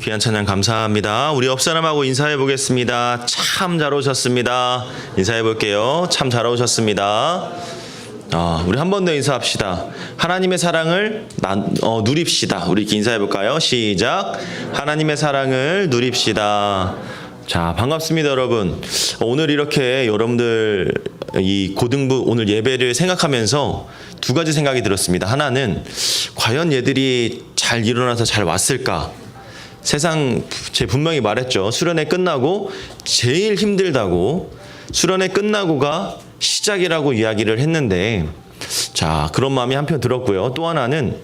귀한 찬양 감사합니다. 우리 옆 사람하고 인사해 보겠습니다. 참 잘 오셨습니다. 인사해 볼게요. 참 잘 오셨습니다. 우리 한 번 더 인사합시다. 하나님의 사랑을 누립시다. 우리 이렇게 인사해 볼까요? 시작. 하나님의 사랑을 누립시다. 자, 반갑습니다, 여러분. 오늘 이렇게 여러분들 이 고등부 오늘 예배를 생각하면서 두 가지 생각이 들었습니다. 하나는 과연 얘들이 잘 일어나서 잘 왔을까? 세상 제 분명히 말했죠. 수련회 끝나고 제일 힘들다고, 수련회 끝나고가 시작이라고 이야기를 했는데, 자, 그런 마음이 한편 들었고요. 또 하나는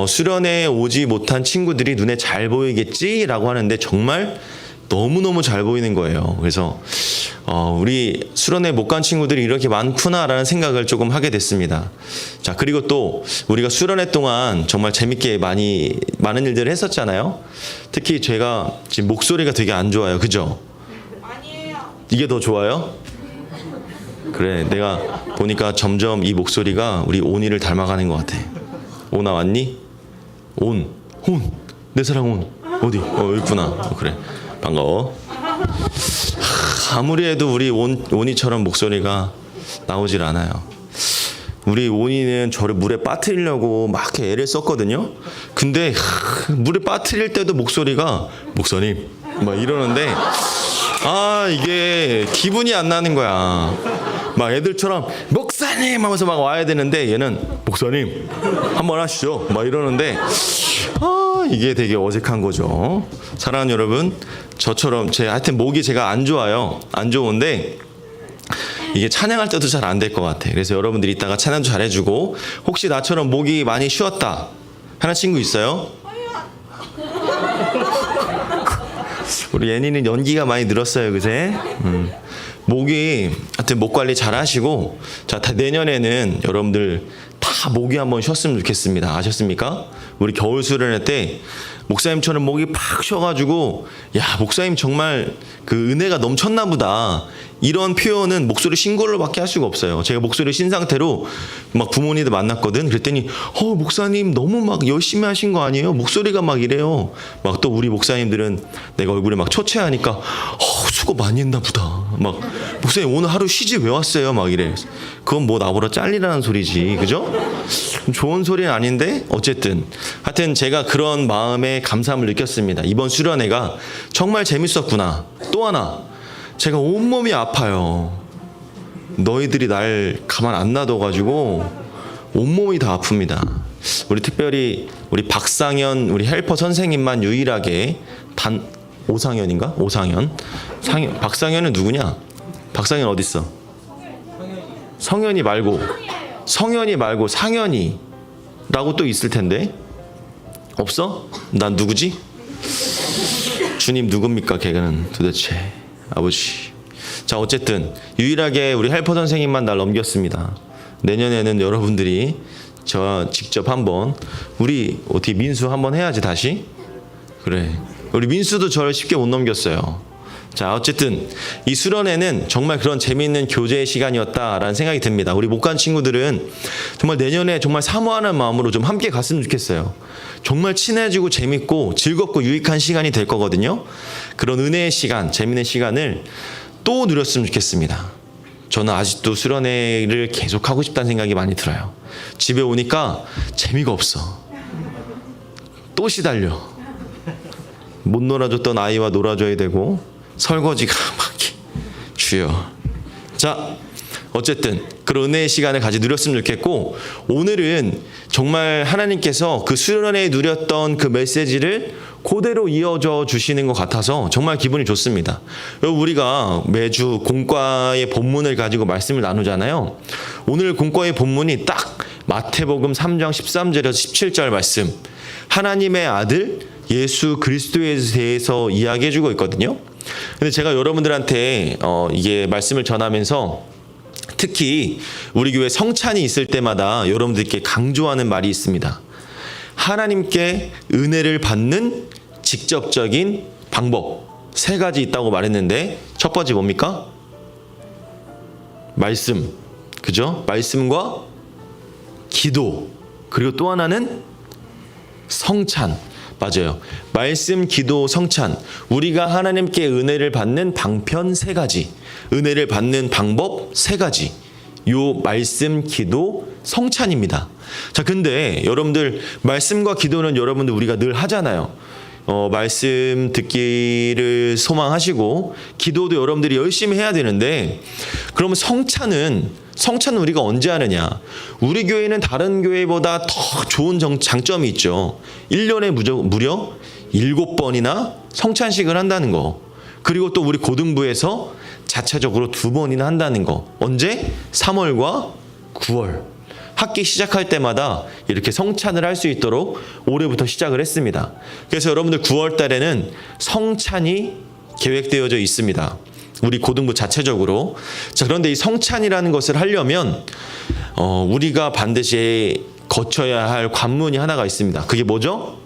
수련회에 오지 못한 친구들이 눈에 잘 보이겠지라고 하는데 정말 너무너무 잘 보이는 거예요. 그래서 우리 수련회 못 간 친구들이 이렇게 많구나라는 생각을 조금 하게 됐습니다. 자, 그리고 또 우리가 수련회 동안 정말 재밌게 많은 일들을 했었잖아요. 특히 제가 지금 목소리가 되게 안 좋아요. 그죠? 아니에요. 이게 더 좋아요? 그래, 내가 보니까 점점 이 목소리가 우리 온이를 닮아가는 것 같아. 온아 왔니? 온, 내 사랑 온. 어디? 여기 있구나. 그래, 반가워. 아무리 해도 우리 온이처럼 목소리가 나오질 않아요. 우리 온이는 저를 물에 빠뜨리려고 막 애를 썼거든요. 근데 물에 빠뜨릴 때도 목소리가 목사님 막 이러는데 이게 기분이 안 나는 거야. 막 애들처럼 목사님 하면서 막 와야 되는데 얘는 목사님 한번 하시죠 막 이러는데 이게 되게 어색한 거죠. 사랑하는 여러분, 저처럼 하여튼 목이 제가 안 좋아요. 안 좋은데 이게 찬양할 때도 잘 안 될 것 같아. 그래서 여러분들이 이따가 찬양도 잘 해주고, 혹시 나처럼 목이 많이 쉬었다 하는 친구 있어요? 우리 예니는 연기가 많이 늘었어요, 그새? 목이, 하여튼 목 관리 잘 하시고, 자, 내년에는 여러분들 다 목이 한번 쉬었으면 좋겠습니다. 아셨습니까? 우리 겨울 수련회 때 목사님처럼 목이 팍 쉬어가지고, 야, 목사님 정말 그 은혜가 넘쳤나 보다, 이런 표현은 목소리 쉰 걸로밖에 할 수가 없어요. 제가 목소리 쉰 상태로 막 부모님들 만났거든. 그랬더니 목사님 너무 막 열심히 하신 거 아니에요? 목소리가 막 이래요. 막 또 우리 목사님들은 내가 얼굴에 막 초췌하니까 수고 많이 했나 보다. 막 목사님 오늘 하루 쉬지 왜 왔어요? 막 이래. 그건 뭐 나보다 잘리라는 소리지, 그죠? 좋은 소리는 아닌데 어쨌든 하여튼 제가 그런 마음에 감사함을 느꼈습니다. 이번 수련회가 정말 재밌었구나. 또 하나, 제가 온몸이 아파요. 너희들이 날 가만 안 놔둬가지고 온몸이 다 아픕니다. 우리 특별히 우리 박상현 우리 헬퍼 선생님만 유일하게 오상현인가? 박상현은 누구냐? 박상현 어딨어? 성현이 말고 상현이라고 또 있을 텐데 없어? 난 누구지? 주님 누굽니까? 걔는 도대체 아버지. 자, 어쨌든 유일하게 우리 헬퍼 선생님만 날 넘겼습니다. 내년에는 여러분들이 저 직접 한번, 우리 어떻게 민수 한번 해야지 다시. 그래, 우리 민수도 저를 쉽게 못 넘겼어요. 자, 어쨌든 이 수련회는 정말 그런 재미있는 교제의 시간이었다라는 생각이 듭니다. 우리 못 간 친구들은 정말 내년에 정말 사모하는 마음으로 좀 함께 갔으면 좋겠어요. 정말 친해지고 재밌고 즐겁고 유익한 시간이 될 거거든요. 그런 은혜의 시간, 재미있는 시간을 또 누렸으면 좋겠습니다. 저는 아직도 수련회를 계속 하고 싶다는 생각이 많이 들어요. 집에 오니까 재미가 없어. 또 시달려. 못 놀아줬던 아이와 놀아줘야 되고, 설거지가 막 주여. 자, 어쨌든 그런 은혜의 시간을 같이 누렸으면 좋겠고, 오늘은 정말 하나님께서 그 수련회에 누렸던 그 메시지를 그대로 이어져 주시는 것 같아서 정말 기분이 좋습니다. 우리가 매주 공과의 본문을 가지고 말씀을 나누잖아요. 오늘 공과의 본문이 딱 마태복음 3장 13절에서 17절 말씀, 하나님의 아들 예수 그리스도에 대해서 이야기해주고 있거든요. 근데 제가 여러분들한테 이게 말씀을 전하면서 특히 우리 교회 성찬이 있을 때마다 여러분들께 강조하는 말이 있습니다. 하나님께 은혜를 받는 직접적인 방법 3가지 있다고 말했는데, 첫 번째 뭡니까? 말씀, 그죠? 말씀과 기도, 그리고 또 하나는 성찬. 맞아요. 말씀, 기도, 성찬. 우리가 하나님께 은혜를 받는 방편 3가지. 은혜를 받는 방법 3가지. 요 말씀, 기도, 성찬입니다. 자, 근데 여러분들 말씀과 기도는 여러분들 우리가 늘 하잖아요. 말씀 듣기를 소망하시고 기도도 여러분들이 열심히 해야 되는데, 그러면 성찬은 우리가 언제 하느냐? 우리 교회는 다른 교회보다 더 좋은 장점이 있죠. 1년에 무려 7번이나 성찬식을 한다는 거. 그리고 또 우리 고등부에서 자체적으로 2번이나 한다는 거. 언제? 3월과 9월. 학기 시작할 때마다 이렇게 성찬을 할 수 있도록 올해부터 시작을 했습니다. 그래서 여러분들 9월 달에는 성찬이 계획되어져 있습니다. 우리 고등부 자체적으로. 자, 그런데 이 성찬이라는 것을 하려면 우리가 반드시 거쳐야 할 관문이 하나가 있습니다. 그게 뭐죠?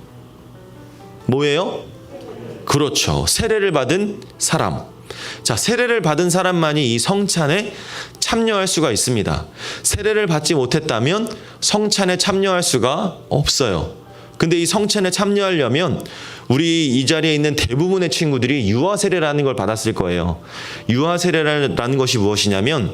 뭐예요? 그렇죠. 세례를 받은 사람. 자, 세례를 받은 사람만이 이 성찬에 참여할 수가 있습니다. 세례를 받지 못했다면 성찬에 참여할 수가 없어요. 근데 이 성찬에 참여하려면 우리 이 자리에 있는 대부분의 친구들이 유아 세례라는 걸 받았을 거예요. 유아 세례라는 것이 무엇이냐면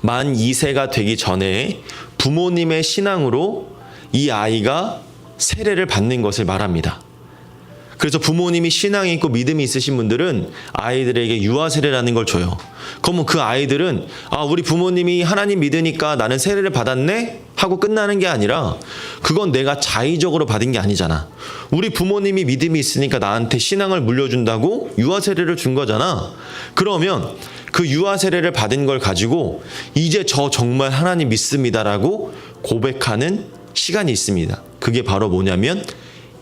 만 2세가 되기 전에 부모님의 신앙으로 이 아이가 세례를 받는 것을 말합니다. 그래서 부모님이 신앙이 있고 믿음이 있으신 분들은 아이들에게 유아 세례라는 걸 줘요. 그러면 그 아이들은 우리 부모님이 하나님 믿으니까 나는 세례를 받았네? 하고 끝나는 게 아니라 그건 내가 자의적으로 받은 게 아니잖아. 우리 부모님이 믿음이 있으니까 나한테 신앙을 물려준다고 유아 세례를 준 거잖아. 그러면 그 유아 세례를 받은 걸 가지고 이제 저 정말 하나님 믿습니다라고 고백하는 시간이 있습니다. 그게 바로 뭐냐면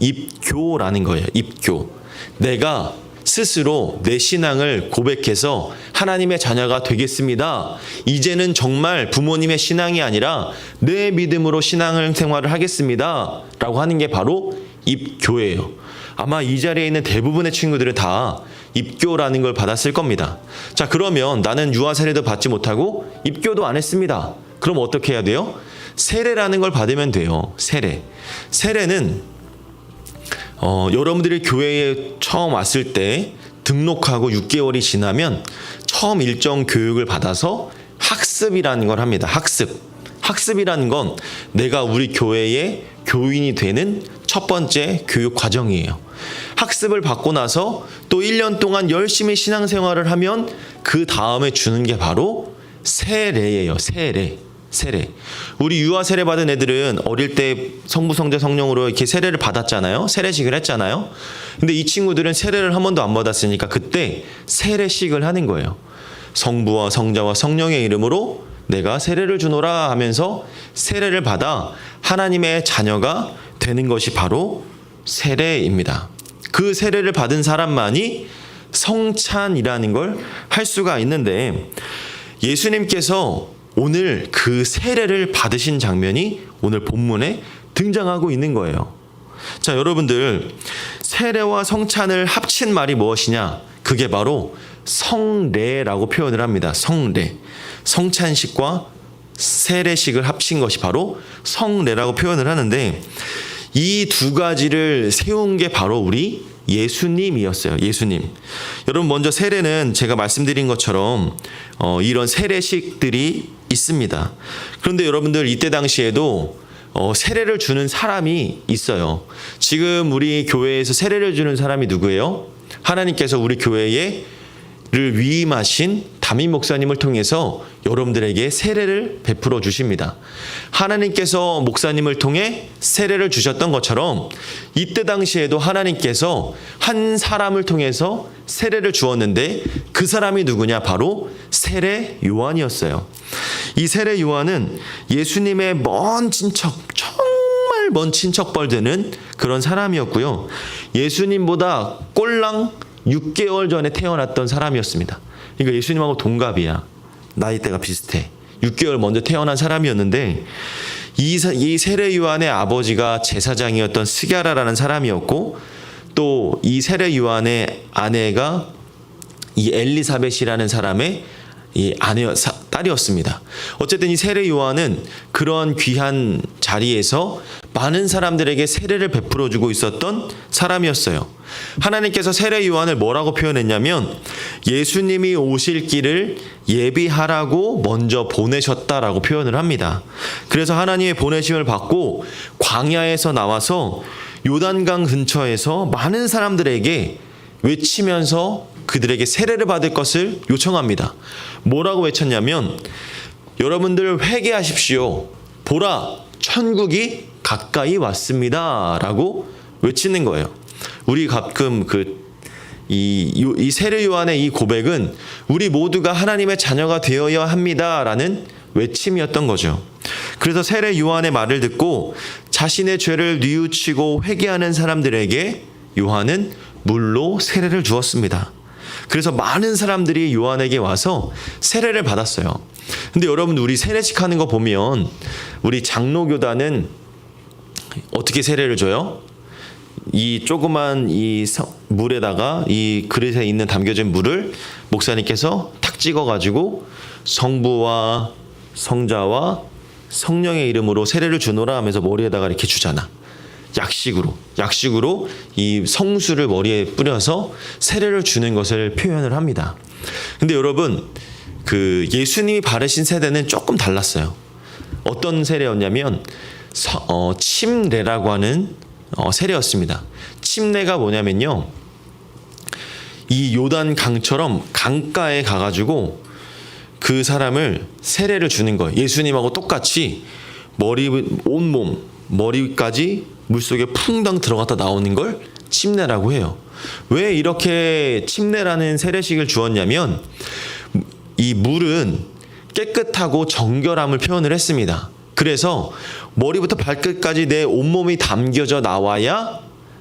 입교라는 거예요. 입교. 내가 스스로 내 신앙을 고백해서 하나님의 자녀가 되겠습니다. 이제는 정말 부모님의 신앙이 아니라 내 믿음으로 신앙을 생활을 하겠습니다. 라고 하는 게 바로 입교예요. 아마 이 자리에 있는 대부분의 친구들은 다 입교라는 걸 받았을 겁니다. 자, 그러면 나는 유아 세례도 받지 못하고 입교도 안 했습니다. 그럼 어떻게 해야 돼요? 세례라는 걸 받으면 돼요. 세례. 세례는 여러분들이 교회에 처음 왔을 때 등록하고 6개월이 지나면 처음 일정 교육을 받아서 학습이라는 걸 합니다. 학습이라는 건 내가 우리 교회의 교인이 되는 첫 번째 교육 과정이에요. 학습을 받고 나서 또 1년 동안 열심히 신앙생활을 하면 그 다음에 주는 게 바로 세례예요. 세례. 우리 유아 세례 받은 애들은 어릴 때 성부, 성자, 성령으로 이렇게 세례를 받았잖아요. 세례식을 했잖아요. 근데 이 친구들은 세례를 한 번도 안 받았으니까 그때 세례식을 하는 거예요. 성부와 성자와 성령의 이름으로 내가 세례를 주노라 하면서 세례를 받아 하나님의 자녀가 되는 것이 바로 세례입니다. 그 세례를 받은 사람만이 성찬이라는 걸 할 수가 있는데, 예수님께서 오늘 그 세례를 받으신 장면이 오늘 본문에 등장하고 있는 거예요. 자, 여러분들, 세례와 성찬을 합친 말이 무엇이냐? 그게 바로 성례라고 표현을 합니다. 성례. 성찬식과 세례식을 합친 것이 바로 성례라고 표현을 하는데, 이 2가지를 세운 게 바로 우리 예수님이었어요. 예수님. 여러분, 먼저 세례는 제가 말씀드린 것처럼 이런 세례식들이 있습니다. 그런데 여러분들, 이때 당시에도 세례를 주는 사람이 있어요. 지금 우리 교회에서 세례를 주는 사람이 누구예요? 하나님께서 우리 교회를 위임하신 담임 목사님을 통해서 여러분들에게 세례를 베풀어 주십니다. 하나님께서 목사님을 통해 세례를 주셨던 것처럼 이때 당시에도 하나님께서 한 사람을 통해서 세례를 주었는데, 그 사람이 누구냐? 바로 세례 요한이었어요. 이 세례 요한은 예수님의 먼 친척, 정말 먼 친척벌 되는 그런 사람이었고요. 예수님보다 꼴랑 6개월 전에 태어났던 사람이었습니다. 그러니까 예수님하고 동갑이야. 나이대가 비슷해. 6개월 먼저 태어난 사람이었는데, 이 세례 요한의 아버지가 제사장이었던 스가랴라는 사람이었고, 또 이 세례 요한의 아내가 이 엘리사벳이라는 사람의 이 딸이었습니다. 어쨌든 이 세례 요한은 그런 귀한 자리에서 많은 사람들에게 세례를 베풀어 주고 있었던 사람이었어요. 하나님께서 세례 요한을 뭐라고 표현했냐면 예수님이 오실 길을 예비하라고 먼저 보내셨다라고 표현을 합니다. 그래서 하나님의 보내심을 받고 광야에서 나와서 요단강 근처에서 많은 사람들에게 외치면서 그들에게 세례를 받을 것을 요청합니다. 뭐라고 외쳤냐면 여러분들 회개하십시오. 보라, 천국이 가까이 왔습니다. 라고 외치는 거예요. 우리 가끔 이 세례 요한의 이 고백은 우리 모두가 하나님의 자녀가 되어야 합니다. 라는 외침이었던 거죠. 그래서 세례 요한의 말을 듣고 자신의 죄를 뉘우치고 회개하는 사람들에게 요한은 물로 세례를 주었습니다. 그래서 많은 사람들이 요한에게 와서 세례를 받았어요. 근데 여러분, 우리 세례식 하는 거 보면 우리 장로교단은 어떻게 세례를 줘요? 이 조그만 이 물에다가 이 그릇에 있는 담겨진 물을 목사님께서 탁 찍어가지고 성부와 성자와 성령의 이름으로 세례를 주노라 하면서 머리에다가 이렇게 주잖아. 약식으로 이 성수를 머리에 뿌려서 세례를 주는 것을 표현을 합니다. 근데 여러분, 그 예수님이 바르신 세례는 조금 달랐어요. 어떤 세례였냐면 침례라고 하는 세례였습니다. 침례가 뭐냐면요, 이 요단 강처럼 강가에 가가지고 그 사람을 세례를 주는 거예요. 예수님하고 똑같이 온몸 머리까지 물속에 풍덩 들어갔다 나오는 걸 침례라고 해요. 왜 이렇게 침례라는 세례식을 주었냐면 이 물은 깨끗하고 정결함을 표현을 했습니다. 그래서 머리부터 발끝까지 내 온몸이 담겨져 나와야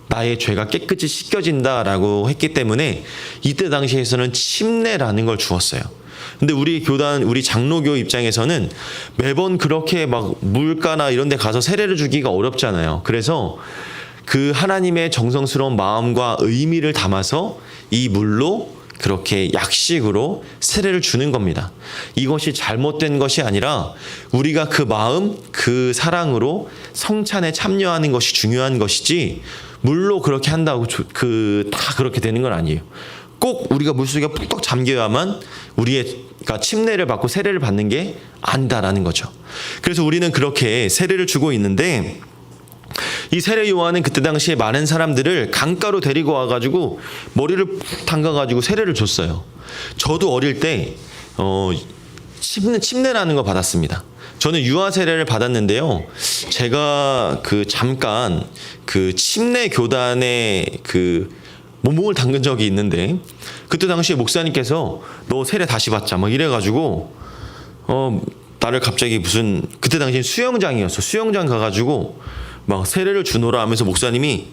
나의 죄가 깨끗이 씻겨진다라고 했기 때문에 이때 당시에서는 침례라는 걸 주었어요. 근데 우리 장로교 입장에서는 매번 그렇게 막 물가나 이런 데 가서 세례를 주기가 어렵잖아요. 그래서 그 하나님의 정성스러운 마음과 의미를 담아서 이 물로 그렇게 약식으로 세례를 주는 겁니다. 이것이 잘못된 것이 아니라 우리가 그 마음, 그 사랑으로 성찬에 참여하는 것이 중요한 것이지 물로 그렇게 한다고 다 그렇게 되는 건 아니에요. 꼭 우리가 물속에 푹떡 잠겨야만 우리가 침례를 받고 세례를 받는 게 아니다라는 거죠. 그래서 우리는 그렇게 세례를 주고 있는데 이 세례 요한은 그때 당시에 많은 사람들을 강가로 데리고 와가지고 머리를 담가가지고 세례를 줬어요. 저도 어릴 때 침례라는 거 받았습니다. 저는 유아 세례를 받았는데요. 제가 잠깐 침례 교단에 몸을 담근 적이 있는데 그때 당시에 목사님께서 너 세례 다시 받자 막 이래가지고 나를 갑자기 그때 당시에 수영장이었어. 수영장 가가지고 막 세례를 주노라 하면서 목사님이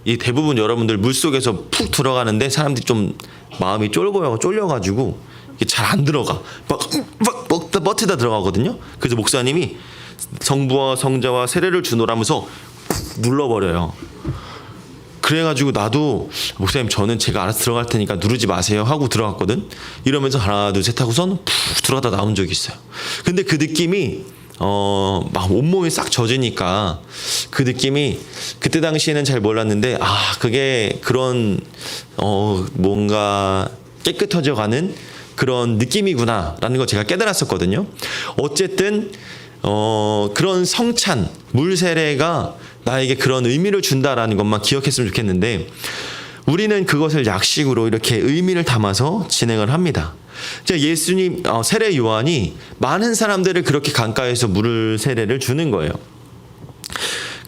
이 대부분 여러분들 물속에서 푹 들어가는데 사람들이 좀 마음이 쫄려가지고 잘 안 들어가. 막 버티다 들어가거든요. 그래서 목사님이 성부와 성자와 세례를 주노라 하면서 눌러버려요. 그래가지고 나도 목사님 저는 제가 알아서 들어갈 테니까 누르지 마세요 하고 들어갔거든. 이러면서 하나 둘 셋 하고선 푹 들어가다 나온 적이 있어요. 근데 그 느낌이 막 온몸이 싹 젖으니까 그 느낌이 그때 당시에는 잘 몰랐는데 그게 그런 뭔가 깨끗해져 가는 그런 느낌이구나라는 걸 제가 깨달았었거든요. 어쨌든 그런 성찬 물 세례가 나에게 그런 의미를 준다라는 것만 기억했으면 좋겠는데 우리는 그것을 약식으로 이렇게 의미를 담아서 진행을 합니다. 예수님 세례 요한이 많은 사람들을 그렇게 강가에서 물 세례를 주는 거예요.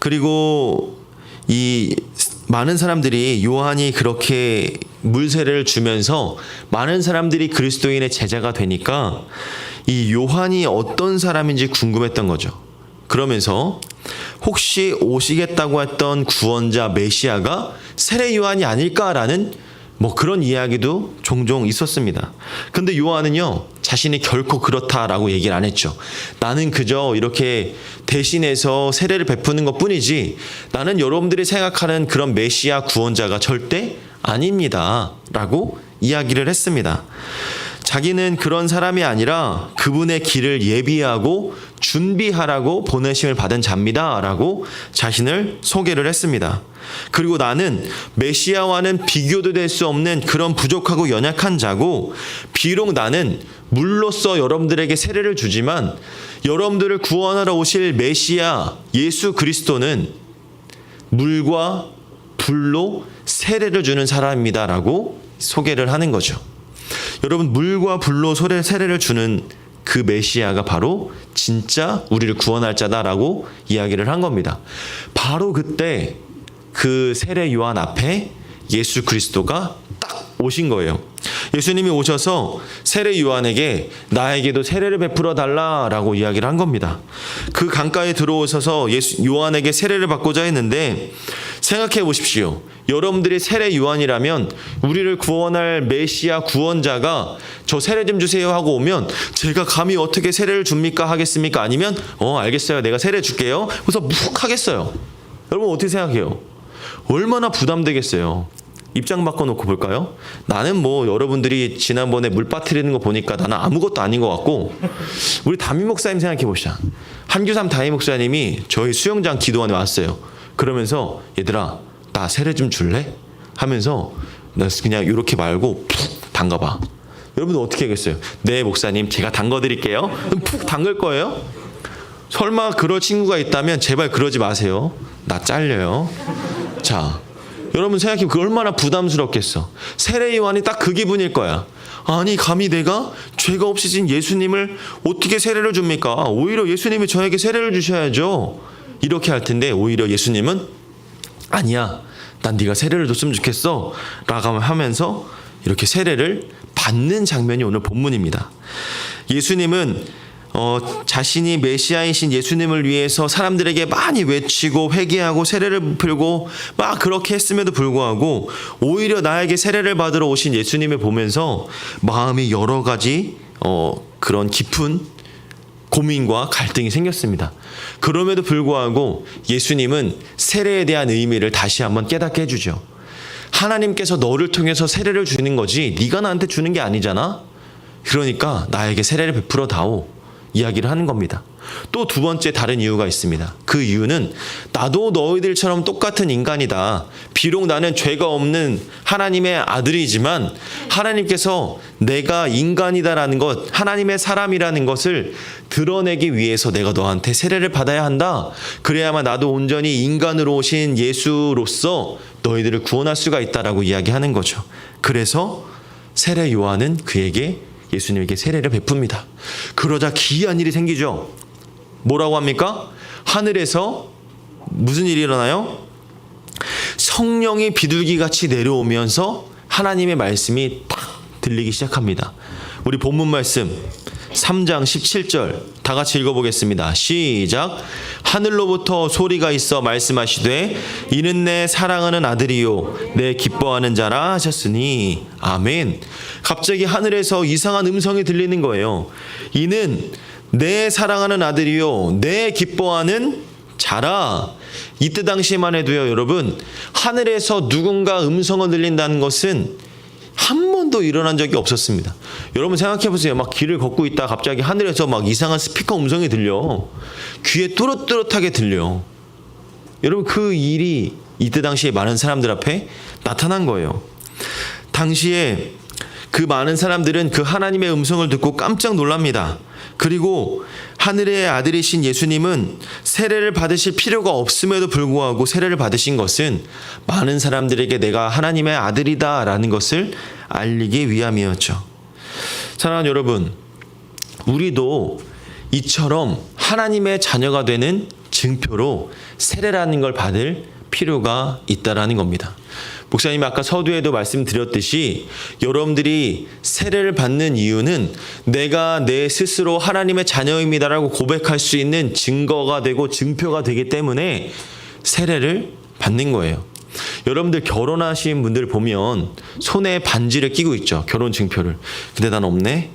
그리고 이 많은 사람들이 요한이 그렇게 물 세례를 주면서 많은 사람들이 그리스도인의 제자가 되니까 이 요한이 어떤 사람인지 궁금했던 거죠. 그러면서 혹시 오시겠다고 했던 구원자 메시아가 세례 요한이 아닐까라는 그런 이야기도 종종 있었습니다. 근데 요한은요, 자신이 결코 그렇다라고 얘기를 안 했죠. 나는 그저 이렇게 대신해서 세례를 베푸는 것 뿐이지 나는 여러분들이 생각하는 그런 메시아 구원자가 절대 아닙니다. 라고 이야기를 했습니다. 자기는 그런 사람이 아니라 그분의 길을 예비하고 준비하라고 보내심을 받은 자입니다 라고 자신을 소개를 했습니다. 그리고 나는 메시아와는 비교도 될 수 없는 그런 부족하고 연약한 자고, 비록 나는 물로써 여러분들에게 세례를 주지만 여러분들을 구원하러 오실 메시아 예수 그리스도는 물과 불로 세례를 주는 사람입니다 라고 소개를 하는 거죠. 여러분, 물과 불로 세례를 주는 그 메시아가 바로 진짜 우리를 구원할 자다라고 이야기를 한 겁니다. 바로 그때 그 세례 요한 앞에 예수 그리스도가 딱 오신 거예요. 예수님이 오셔서 세례 요한에게 나에게도 세례를 베풀어 달라라고 이야기를 한 겁니다. 그 강가에 들어오셔서 요한에게 세례를 받고자 했는데, 생각해 보십시오. 여러분들이 세례 요한이라면 우리를 구원할 메시아 구원자가 저 세례 좀 주세요 하고 오면 제가 감히 어떻게 세례를 줍니까 하겠습니까? 아니면 알겠어요, 내가 세례 줄게요. 그래서 묵 하겠어요. 여러분 어떻게 생각해요? 얼마나 부담되겠어요. 입장 바꿔놓고 볼까요? 나는 뭐 여러분들이 지난번에 물 빠뜨리는 거 보니까 나는 아무것도 아닌 것 같고, 우리 담임 목사님 생각해 보시자. 한규삼 담임 목사님이 저희 수영장 기도원에 왔어요. 그러면서 얘들아 나 세례 좀 줄래? 하면서 나 그냥 이렇게 말고 푹 담가봐. 여러분들 어떻게 하겠어요? 네 목사님 제가 담궈드릴게요. 푹 담글 거예요? 설마 그럴 친구가 있다면 제발 그러지 마세요. 나 잘려요. 자, 여러분 생각해보면 그 얼마나 부담스럽겠어. 세례 요한이 딱 그 기분일 거야. 아니 감히 내가 죄가 없으신 예수님을 어떻게 세례를 줍니까? 오히려 예수님이 저에게 세례를 주셔야죠. 이렇게 할 텐데, 오히려 예수님은 아니야, 난 네가 세례를 줬으면 좋겠어 라고 하면서 이렇게 세례를 받는 장면이 오늘 본문입니다. 예수님은 자신이 메시아이신 예수님을 위해서 사람들에게 많이 외치고 회개하고 세례를 베풀고 막 그렇게 했음에도 불구하고 오히려 나에게 세례를 받으러 오신 예수님을 보면서 마음이 여러 가지 그런 깊은 고민과 갈등이 생겼습니다. 그럼에도 불구하고 예수님은 세례에 대한 의미를 다시 한번 깨닫게 해주죠. 하나님께서 너를 통해서 세례를 주는 거지 네가 나한테 주는 게 아니잖아. 그러니까 나에게 세례를 베풀어 다오 이야기를 하는 겁니다. 또 두 번째 다른 이유가 있습니다. 그 이유는 나도 너희들처럼 똑같은 인간이다. 비록 나는 죄가 없는 하나님의 아들이지만 하나님께서 내가 인간이다라는 것, 하나님의 사람이라는 것을 드러내기 위해서 내가 너한테 세례를 받아야 한다. 그래야만 나도 온전히 인간으로 오신 예수로서 너희들을 구원할 수가 있다라고 이야기하는 거죠. 그래서 세례 요한은 그에게 예수님에게 세례를 베풉니다. 그러자 기이한 일이 생기죠. 뭐라고 합니까? 하늘에서 무슨 일이 일어나요? 성령이 비둘기같이 내려오면서 하나님의 말씀이 딱 들리기 시작합니다. 우리 본문 말씀 3장 17절 다 같이 읽어보겠습니다. 시작. 하늘로부터 소리가 있어 말씀하시되 이는 내 사랑하는 아들이요 내 기뻐하는 자라 하셨으니. 아멘. 갑자기 하늘에서 이상한 음성이 들리는 거예요. 이는 내 사랑하는 아들이요 내 기뻐하는 자라. 이때 당시에만 해도요, 여러분, 하늘에서 누군가 음성을 들린다는 것은 한 번도 일어난 적이 없었습니다. 여러분 생각해 보세요. 막 길을 걷고 있다 갑자기 하늘에서 막 이상한 스피커 음성이 들려. 귀에 또렷또렷하게 들려. 여러분 그 일이 이때 당시에 많은 사람들 앞에 나타난 거예요. 당시에 그 많은 사람들은 그 하나님의 음성을 듣고 깜짝 놀랍니다. 그리고 하늘의 아들이신 예수님은 세례를 받으실 필요가 없음에도 불구하고 세례를 받으신 것은 많은 사람들에게 내가 하나님의 아들이다라는 것을 알리기 위함이었죠. 사랑하는 여러분, 우리도 이처럼 하나님의 자녀가 되는 증표로 세례라는 걸 받을 필요가 있다라는 겁니다. 목사님이 아까 서두에도 말씀드렸듯이 여러분들이 세례를 받는 이유는 내가 내 스스로 하나님의 자녀입니다라고 고백할 수 있는 증거가 되고 증표가 되기 때문에 세례를 받는 거예요. 여러분들 결혼하신 분들 보면 손에 반지를 끼고 있죠. 결혼 증표를. 근데 난 없네.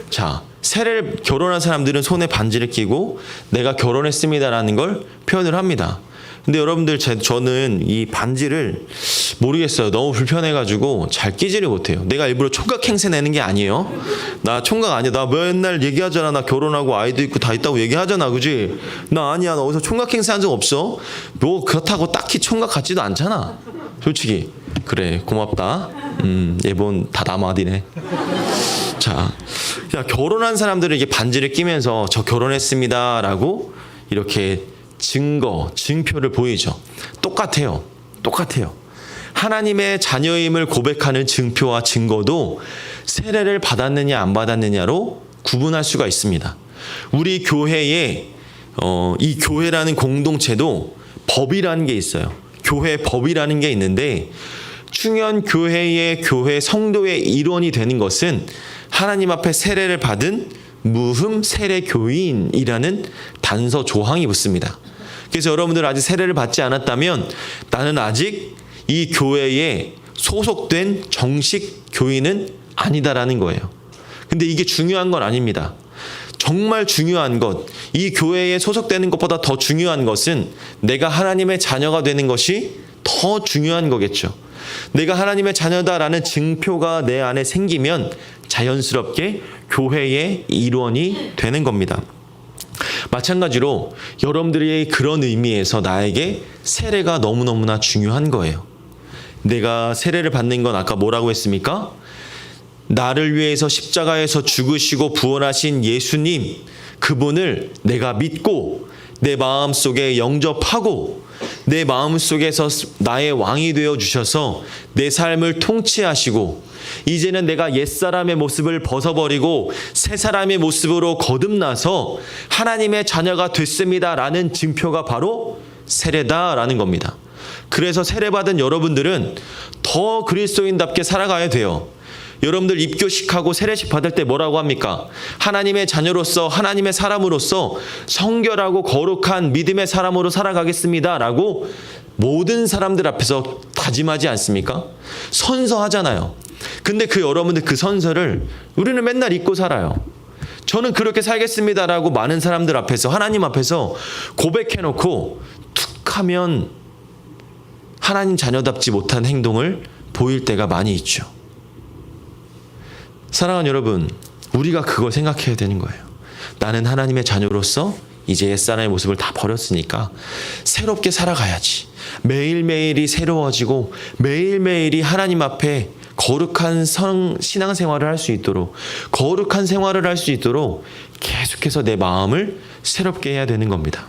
자, 세례를 결혼한 사람들은 손에 반지를 끼고 내가 결혼했습니다라는 걸 표현을 합니다. 근데 여러분들 저는 이 반지를 모르겠어요. 너무 불편해가지고 잘 끼지를 못해요. 내가 일부러 총각 행세 내는 게 아니에요. 나 총각 아니야. 나 맨날 얘기하잖아. 나 결혼하고 아이도 있고 다 있다고 얘기하잖아. 그지? 나 아니야. 나 어디서 총각 행세 한 적 없어. 뭐 그렇다고 딱히 총각 같지도 않잖아. 솔직히. 그래, 고맙다. 얘본 다 남아디네. 자, 야, 결혼한 사람들은 이게 반지를 끼면서 저 결혼했습니다라고 이렇게 증표를 보이죠. 똑같아요. 하나님의 자녀임을 고백하는 증표와 증거도 세례를 받았느냐 안 받았느냐로 구분할 수가 있습니다. 우리 교회에 이 교회라는 공동체도 법이라는 게 있어요. 교회 법이라는 게 있는데 충현 교회의 교회 성도의 일원이 되는 것은 하나님 앞에 세례를 받은 무흠 세례 교인이라는 단서 조항이 붙습니다. 그래서 여러분들 아직 세례를 받지 않았다면 나는 아직 이 교회에 소속된 정식 교인은 아니다라는 거예요. 근데 이게 중요한 건 아닙니다. 정말 중요한 것, 이 교회에 소속되는 것보다 더 중요한 것은 내가 하나님의 자녀가 되는 것이 더 중요한 거겠죠. 내가 하나님의 자녀다라는 증표가 내 안에 생기면 자연스럽게 교회의 일원이 되는 겁니다. 마찬가지로 여러분들의 그런 의미에서 나에게 세례가 너무너무나 중요한 거예요. 내가 세례를 받는 건 아까 뭐라고 했습니까? 나를 위해서 십자가에서 죽으시고 부활하신 예수님, 그분을 내가 믿고 내 마음속에 영접하고 내 마음속에서 나의 왕이 되어 주셔서 내 삶을 통치하시고 이제는 내가 옛사람의 모습을 벗어버리고 새 사람의 모습으로 거듭나서 하나님의 자녀가 됐습니다라는 증표가 바로 세례다라는 겁니다. 그래서 세례받은 여러분들은 더 그리스도인답게 살아가야 돼요. 여러분들 입교식하고 세례식 받을 때 뭐라고 합니까? 하나님의 자녀로서 하나님의 사람으로서 성결하고 거룩한 믿음의 사람으로 살아가겠습니다 라고 모든 사람들 앞에서 다짐하지 않습니까? 선서하잖아요. 근데 여러분들 그 선서를 우리는 맨날 잊고 살아요. 저는 그렇게 살겠습니다라고 많은 사람들 앞에서 하나님 앞에서 고백해놓고 툭 하면 하나님 자녀답지 못한 행동을 보일 때가 많이 있죠. 사랑하는 여러분, 우리가 그걸 생각해야 되는 거예요. 나는 하나님의 자녀로서 이제 옛사람의 모습을 다 버렸으니까 새롭게 살아가야지. 매일매일이 새로워지고 매일매일이 하나님 앞에 거룩한 신앙생활을 할 수 있도록, 거룩한 생활을 할 수 있도록 계속해서 내 마음을 새롭게 해야 되는 겁니다.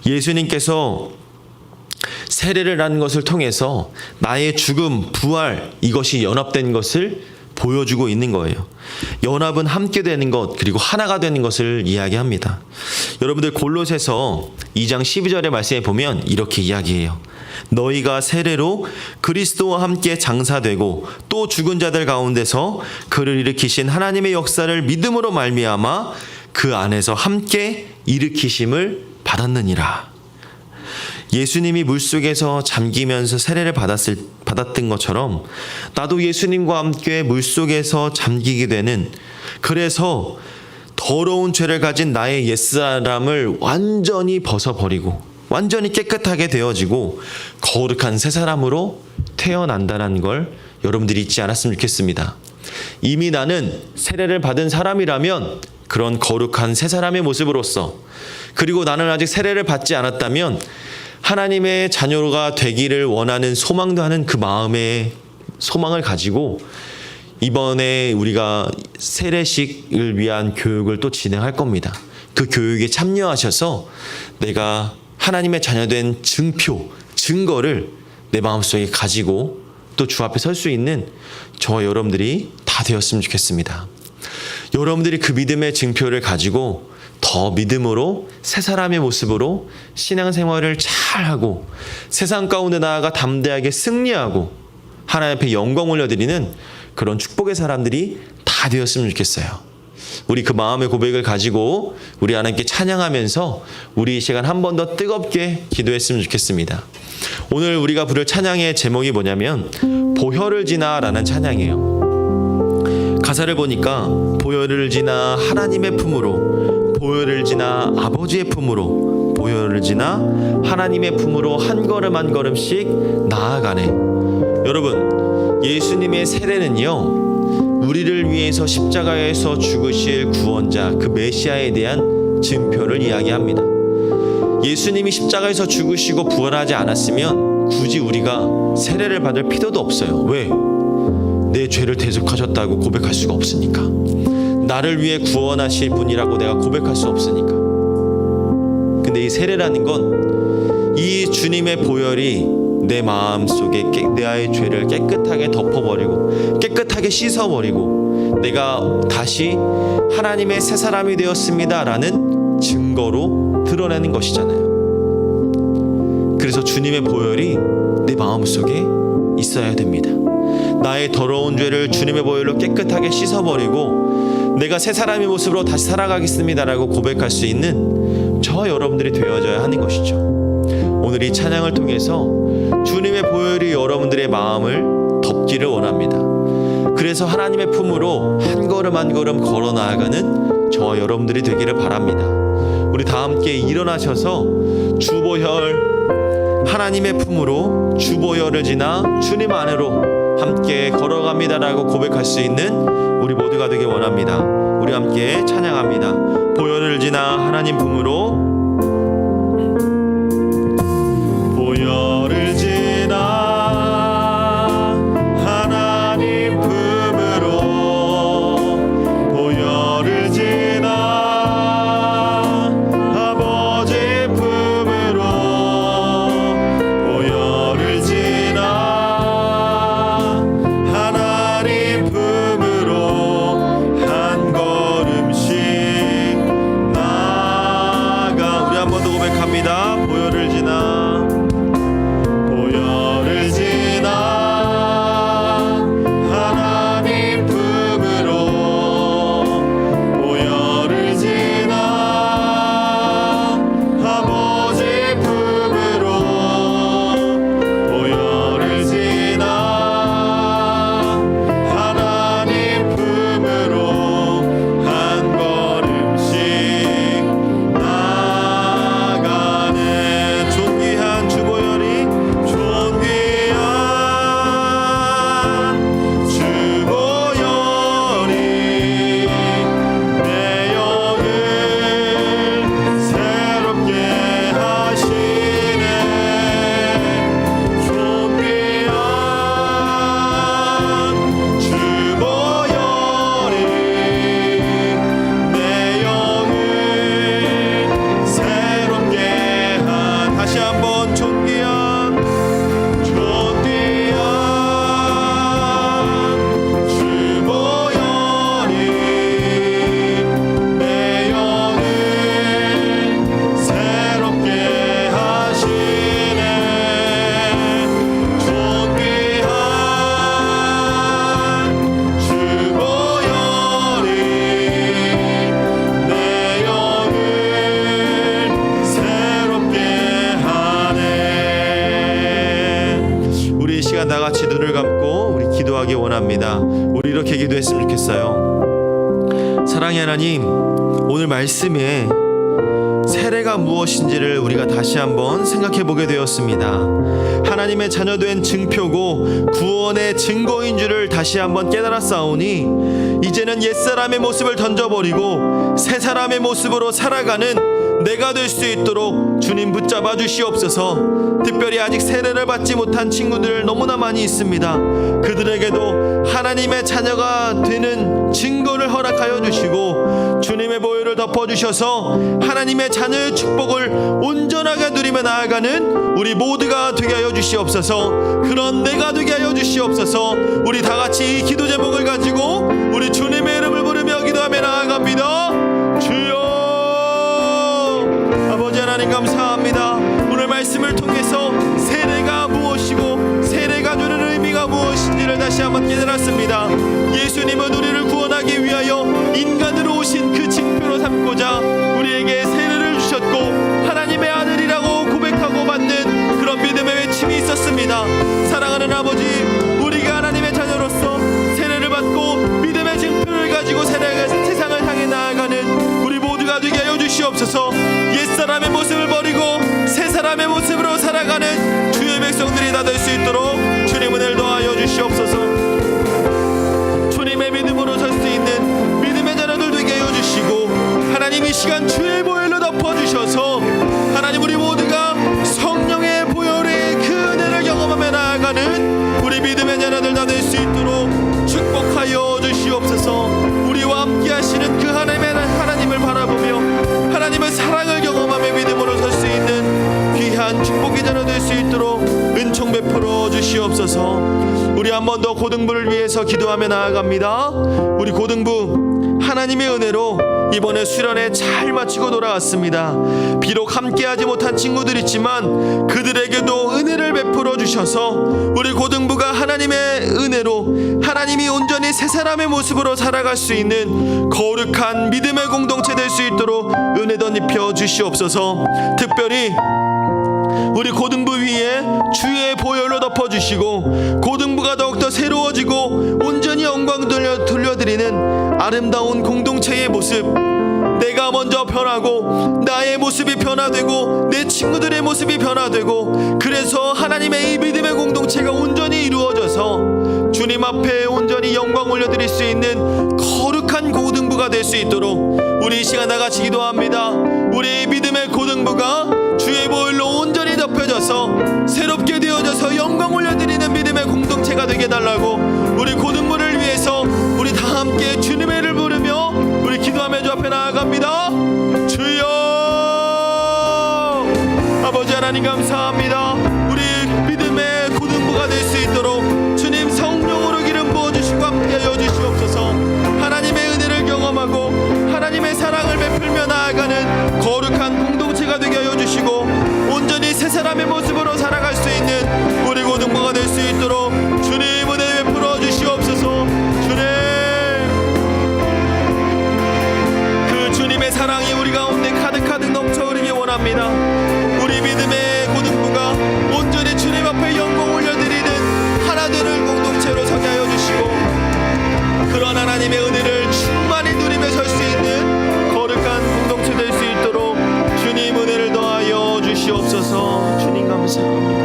예수님께서 세례를 하는 것을 통해서 나의 죽음, 부활, 이것이 연합된 것을 보여주고 있는 거예요. 연합은 함께 되는 것, 그리고 하나가 되는 것을 이야기합니다. 여러분들 골로새서 2장 12절의 말씀에 보면 이렇게 이야기해요. 너희가 세례로 그리스도와 함께 장사되고 또 죽은 자들 가운데서 그를 일으키신 하나님의 역사를 믿음으로 말미암아 그 안에서 함께 일으키심을 받았느니라. 예수님이 물속에서 잠기면서 세례를 받았던 것처럼 나도 예수님과 함께 물속에서 잠기게 되는, 그래서 더러운 죄를 가진 나의 옛사람을 완전히 벗어버리고 완전히 깨끗하게 되어지고 거룩한 새 사람으로 태어난다는 걸 여러분들이 잊지 않았으면 좋겠습니다. 이미 나는 세례를 받은 사람이라면 그런 거룩한 새 사람의 모습으로서, 그리고 나는 아직 세례를 받지 않았다면 하나님의 자녀가 되기를 원하는 소망도 하는 그 마음의 소망을 가지고 이번에 우리가 세례식을 위한 교육을 또 진행할 겁니다. 그 교육에 참여하셔서 내가 하나님의 자녀된 증거를 내 마음속에 가지고 또 주 앞에 설 수 있는 저와 여러분들이 다 되었으면 좋겠습니다. 여러분들이 그 믿음의 증표를 가지고 더 믿음으로 새 사람의 모습으로 신앙생활을 잘하고 세상 가운데 나아가 담대하게 승리하고 하나님 앞에 영광 올려드리는 그런 축복의 사람들이 다 되었으면 좋겠어요. 우리 그 마음의 고백을 가지고 우리 하나님께 찬양하면서 우리 이 시간 한 번 더 뜨겁게 기도했으면 좋겠습니다. 오늘 우리가 부를 찬양의 제목이 뭐냐면 보혈을 지나라는 찬양이에요. 가사를 보니까 보혈을 지나 하나님의 품으로, 보혈을 지나 아버지의 품으로, 보혈을 지나 하나님의 품으로 한 걸음 한 걸음씩 나아가네. 여러분, 예수님의 세례는요, 우리를 위해서 십자가에서 죽으실 구원자, 그 메시아에 대한 증표를 이야기합니다. 예수님이 십자가에서 죽으시고 부활하지 않았으면 굳이 우리가 세례를 받을 필요도 없어요. 왜? 내 죄를 대속하셨다고 고백할 수가 없으니까. 나를 위해 구원하실 분이라고 내가 고백할 수 없으니까. 근데 이 세례라는 건 이 주님의 보혈이 내 마음속에 나의 죄를 깨끗하게 덮어버리고 깨끗하게 씻어버리고 내가 다시 하나님의 새 사람이 되었습니다 라는 증거로 드러내는 것이잖아요. 그래서 주님의 보혈이 내 마음속에 있어야 됩니다. 나의 더러운 죄를 주님의 보혈로 깨끗하게 씻어버리고 내가 새 사람의 모습으로 다시 살아가겠습니다 라고 고백할 수 있는 저 여러분들이 되어져야 하는 것이죠. 오늘 이 찬양을 통해서 주님의 보혈이 여러분들의 마음을 덮기를 원합니다. 그래서 하나님의 품으로 한 걸음 한 걸음 걸어 나아가는 저 여러분들이 되기를 바랍니다. 우리 다 함께 일어나셔서 주보혈, 하나님의 품으로 주보혈을 지나 주님 안으로 함께 걸어갑니다라고 고백할 수 있는 우리 모두가 되길 원합니다. 우리 함께 찬양합니다. 보혈을 지나 하나님 품으로, 보혈을 지나 하나님 품으로, 보혈을 지나 아버지 품으로, 보혈을 지나 하나님 품으로 한 걸음씩 나아가. 우리 한 번 더 고백합니다. 보혈을 지나 다같이 눈을 감고 우리 기도하기 원합니다. 우리 이렇게 기도했으면 좋겠어요. 사랑의 하나님, 오늘 말씀에 세례가 무엇인지를 우리가 다시 한번 생각해 보게 되었습니다. 하나님의 자녀된 증표고 구원의 증거인 줄을 다시 한번 깨달았사오니 이제는 옛사람의 모습을 던져버리고 새 사람의 모습으로 살아가는 내가 될 수 있도록 주님 붙잡아 주시옵소서. 특별히 아직 세례를 받지 못한 친구들 너무나 많이 있습니다. 그들에게도 하나님의 자녀가 되는 증거를 허락하여 주시고 주님의 보혈을 덮어주셔서 하나님의 자녀의 축복을 온전하게 누리며 나아가는 우리 모두가 되게 하여 주시옵소서. 그런 내가 되게 하여 주시옵소서. 우리 다같이 이 기도 제목을 가지고 우리 주님의 이름을 부르며 기도하며 나아갑니다. 주여, 아버지 하나님 감사합니다. 오늘 말씀을 통해서 세례가 무엇이고 세례가 주는 의미가 무엇인지를 다시 한번 깨달았습니다. 예수님은 우리를 구원하기 위하여 인간으로 오신 그 징표로 삼고자 우리에게 세례를 주셨고 하나님의 아들이라고 고백하고 받는 그런 믿음의 외침이 있었습니다. 사랑하는 아버지, 우리가 하나님의 자녀로서 세례를 받고 믿음의 징표를 가지고 세상을 향해 나아가는 우리 모두가 되게 하여 주시옵소서. 옛사람의 모습을 버리고 새 사람의 모습으로 살아가는 주의 백성들이 다 될 수 있도록 주님 은혜를 더하여 베풀어 주시옵소서. 우리 한 번 더 고등부를 위해서 기도하며 나아갑니다. 우리 고등부 하나님의 은혜로 이번에 수련회 잘 마치고 돌아왔습니다. 비록 함께하지 못한 친구들 있지만 그들에게도 은혜를 베풀어 주셔서 우리 고등부가 하나님의 은혜로 하나님이 온전히 새 사람의 모습으로 살아갈 수 있는 거룩한 믿음의 공동체 될 수 있도록 은혜 덧입혀 주시옵소서. 특별히 우리 고등부 위에 주의 보혈로 덮어주시고 고등부가 더욱더 새로워지고 온전히 영광 돌려드리는 아름다운 공동체의 모습, 내가 먼저 변하고 나의 모습이 변화되고 내 친구들의 모습이 변화되고 그래서 하나님의 이 믿음의 공동체가 온전히 이루어져서 주님 앞에 온전히 영광 올려드릴 수 있는 거룩한 고등부가 될 수 있도록 우리 이 시간 나같이 기도합니다. 우리 믿음의 고등부가 주의 보혈로 온전히 덮여져서 새롭게 되어져서 영광 올려드리는 믿음의 공동체가 되게 해달라고 우리 고등부를 위해서 우리 다 함께 주님의 이름을 부르며 우리 기도하며 주 앞에 나아갑니다. 주여 아버지 하나님 감사합니다. 우리 믿음의 고등부가 될 수 있도록 주님 성령으로 기름 부어주시고 함께하여 주시옵소서. 하나님의 은혜를 경험하고 하나님의 사랑을 베풀며 나아가는 거룩한 공동체가 되게 하여 주시고 온전히 새 사람의 모습으로 살아갈 수 있는 우리 고등부가 될 수 있도록 주님 은혜 베풀어 주시옵소서. 주님 그 주님의 사랑이 우리 가운데 가득가득 넘쳐 흐르기 원합니다. 우리 믿음의 고등부가 온전히 주님 앞에 영광 올려드리는 하나 되는 공동체로 서게 하여 주시고 그런 하나님의 은혜를 충만히 누리며 설 수 있는 거룩한 공동체 될 수 있도록 주님 은혜를 더하여 주시옵소서. 주님 감사합니다.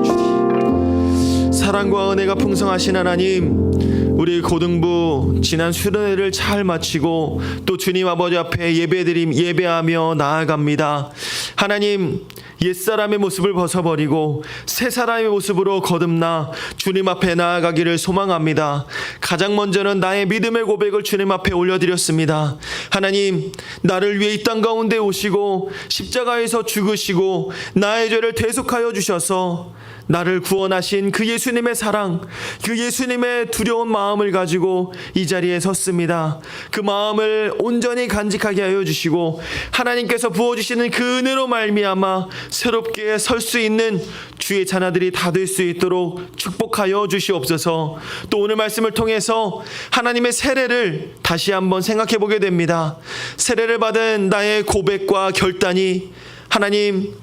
주님 사랑과 은혜가 풍성하신 하나님, 우리 고등부 지난 수련회를 잘 마치고 또 주님 아버지 앞에 예배하며 나아갑니다. 하나님 옛사람의 모습을 벗어버리고 새 사람의 모습으로 거듭나 주님 앞에 나아가기를 소망합니다. 가장 먼저는 나의 믿음의 고백을 주님 앞에 올려드렸습니다. 하나님 나를 위해 이 땅 가운데 오시고 십자가에서 죽으시고 나의 죄를 대속하여 주셔서 나를 구원하신 그 예수님의 사랑, 그 예수님의 두려운 마음을 가지고 이 자리에 섰습니다. 그 마음을 온전히 간직하게 하여 주시고 하나님께서 부어주시는 그 은혜로 말미암아 새롭게 설 수 있는 주의 자녀들이 다 될 수 있도록 축복하여 주시옵소서. 또 오늘 말씀을 통해서 하나님의 세례를 다시 한번 생각해 보게 됩니다. 세례를 받은 나의 고백과 결단이 하나님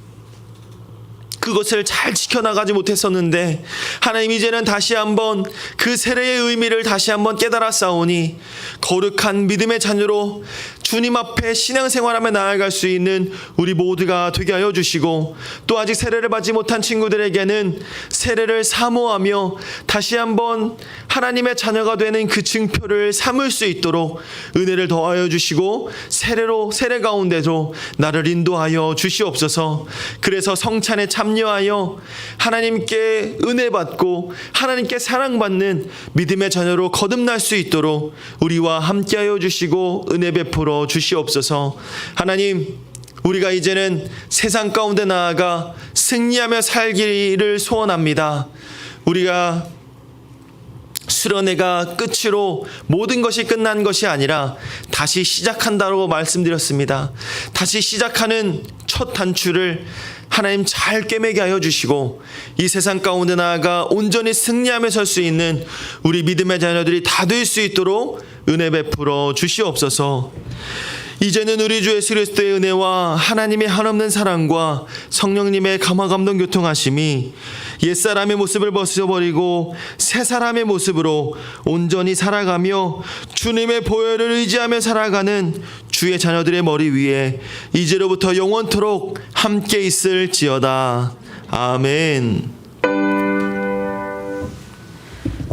그것을 잘 지켜나가지 못했었는데 하나님 이제는 다시 한번 그 세례의 의미를 다시 한번 깨달았사오니 거룩한 믿음의 자녀로 주님 앞에 신앙생활하며 나아갈 수 있는 우리 모두가 되게 하여 주시고 또 아직 세례를 받지 못한 친구들에게는 세례를 사모하며 다시 한번 하나님의 자녀가 되는 그 증표를 삼을 수 있도록 은혜를 더하여 주시고 세례 가운데도 나를 인도하여 주시옵소서. 그래서 성찬에 참여하여 하나님께 은혜 받고 하나님께 사랑받는 믿음의 자녀로 거듭날 수 있도록 우리와 함께하여 주시고 은혜 베풀어 주시옵소서. 하나님 우리가 이제는 세상 가운데 나아가 승리하며 살기를 소원합니다. 우리가 수련회가 끝으로 모든 것이 끝난 것이 아니라 다시 시작한다고 말씀드렸습니다. 다시 시작하는 첫 단추를 하나님 잘 꿰매게 하여 주시고 이 세상 가운데 나아가 온전히 승리하며 설 수 있는 우리 믿음의 자녀들이 다 될 수 있도록 은혜 베풀어 주시옵소서. 이제는 우리 주 예수 그리스도의 은혜와 하나님의 한없는 사랑과 성령님의 감화 감동 교통하심이 옛사람의 모습을 벗어버리고 새 사람의 모습으로 온전히 살아가며 주님의 보혈을 의지하며 살아가는 주의 자녀들의 머리 위에 이제로부터 영원토록 함께 있을지어다. 아멘.